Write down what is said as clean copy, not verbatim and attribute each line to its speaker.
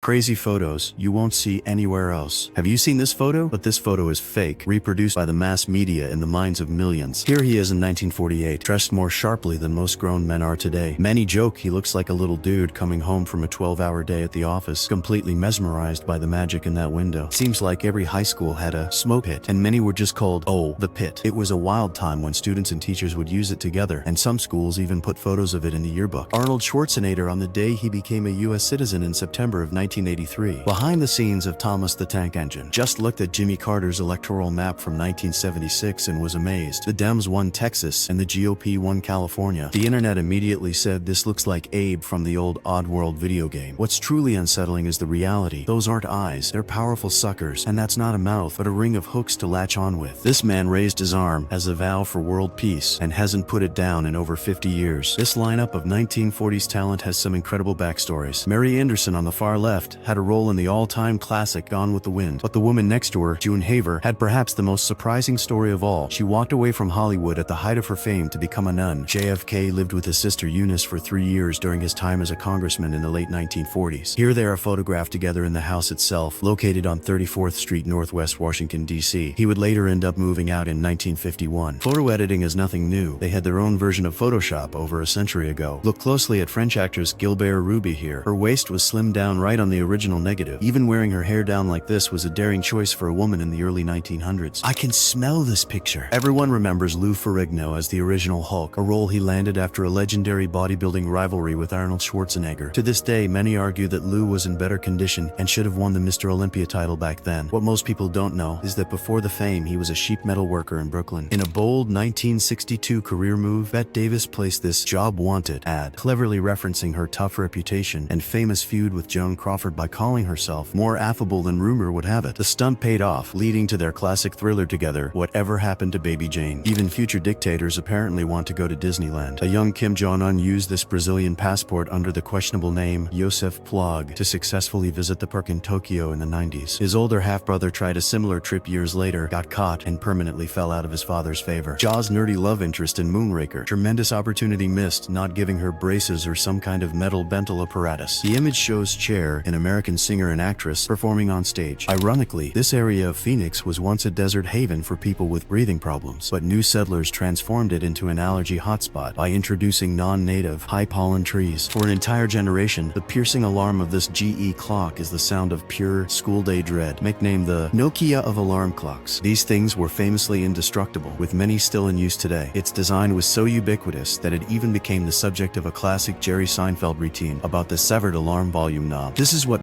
Speaker 1: Crazy photos you won't see anywhere else. Have you seen this photo? But this photo is fake, reproduced by the mass media in the minds of millions. Here he is in 1948, dressed more sharply than most grown men are today. Many joke he looks like a little dude coming home from a 12-hour day at the office, completely mesmerized by the magic in that window. Seems like every high school had a smoke pit, and many were just called, oh, the pit. It was a wild time when students and teachers would use it together, and some schools even put photos of it in the yearbook. Arnold Schwarzenegger on the day he became a U.S. citizen in September of 1983. Behind the scenes of Thomas the Tank Engine. Just looked at Jimmy Carter's electoral map from 1976 and was amazed. The Dems won Texas and the GOP won California. The internet immediately said this looks like Abe from the old Oddworld video game. What's truly unsettling is the reality. Those aren't eyes, they're powerful suckers, and that's not a mouth, but a ring of hooks to latch on with. This man raised his arm as a vow for world peace and hasn't put it down in over 50 years. This lineup of 1940s talent has some incredible backstories. Mary Anderson on the far left had a role in the all-time classic Gone with the Wind, but the woman next to her, June Haver, had perhaps the most surprising story of all. She walked away from Hollywood at the height of her fame to become a nun. JFK lived with his sister Eunice for 3 years during his time as a congressman in the late 1940s. Here they are photographed together in the house itself, located on 34th Street, Northwest Washington, D.C. He would later end up moving out in 1951. Photo editing is nothing new. They had their own version of Photoshop over a century ago. Look closely at French actress Gilbert Ruby here. Her waist was slimmed down right on the original negative. Even wearing her hair down like this was a daring choice for a woman in the early 1900s. I can smell this picture. Everyone remembers Lou Ferrigno as the original Hulk, a role he landed after a legendary bodybuilding rivalry with Arnold Schwarzenegger. To this day, many argue that Lou was in better condition and should have won the Mr. Olympia title back then. What most people don't know is that before the fame, he was a sheet metal worker in Brooklyn. In a bold 1962 career move, Bette Davis placed this "Job Wanted" ad, cleverly referencing her tough reputation and famous feud with Joan Crawford by calling herself more affable than rumor would have it. The stunt paid off, leading to their classic thriller together, Whatever Happened to Baby Jane. Even future dictators apparently want to go to Disneyland. A young Kim Jong-un used this Brazilian passport under the questionable name Josef Plog to successfully visit the park in Tokyo in the 90s. His older half-brother tried a similar trip years later, got caught, and permanently fell out of his father's favor. Jaws' nerdy love interest in Moonraker. Tremendous opportunity missed, not giving her braces or some kind of metal bental apparatus. The image shows Cher, an American singer and actress, performing on stage. Ironically, this area of Phoenix was once a desert haven for people with breathing problems, but new settlers transformed it into an allergy hotspot by introducing non-native, high-pollen trees. For an entire generation, the piercing alarm of this GE clock is the sound of pure school-day dread, nicknamed the Nokia of alarm clocks. These things were famously indestructible, with many still in use today. Its design was so ubiquitous that it even became the subject of a classic Jerry Seinfeld routine about the severed alarm volume knob. This is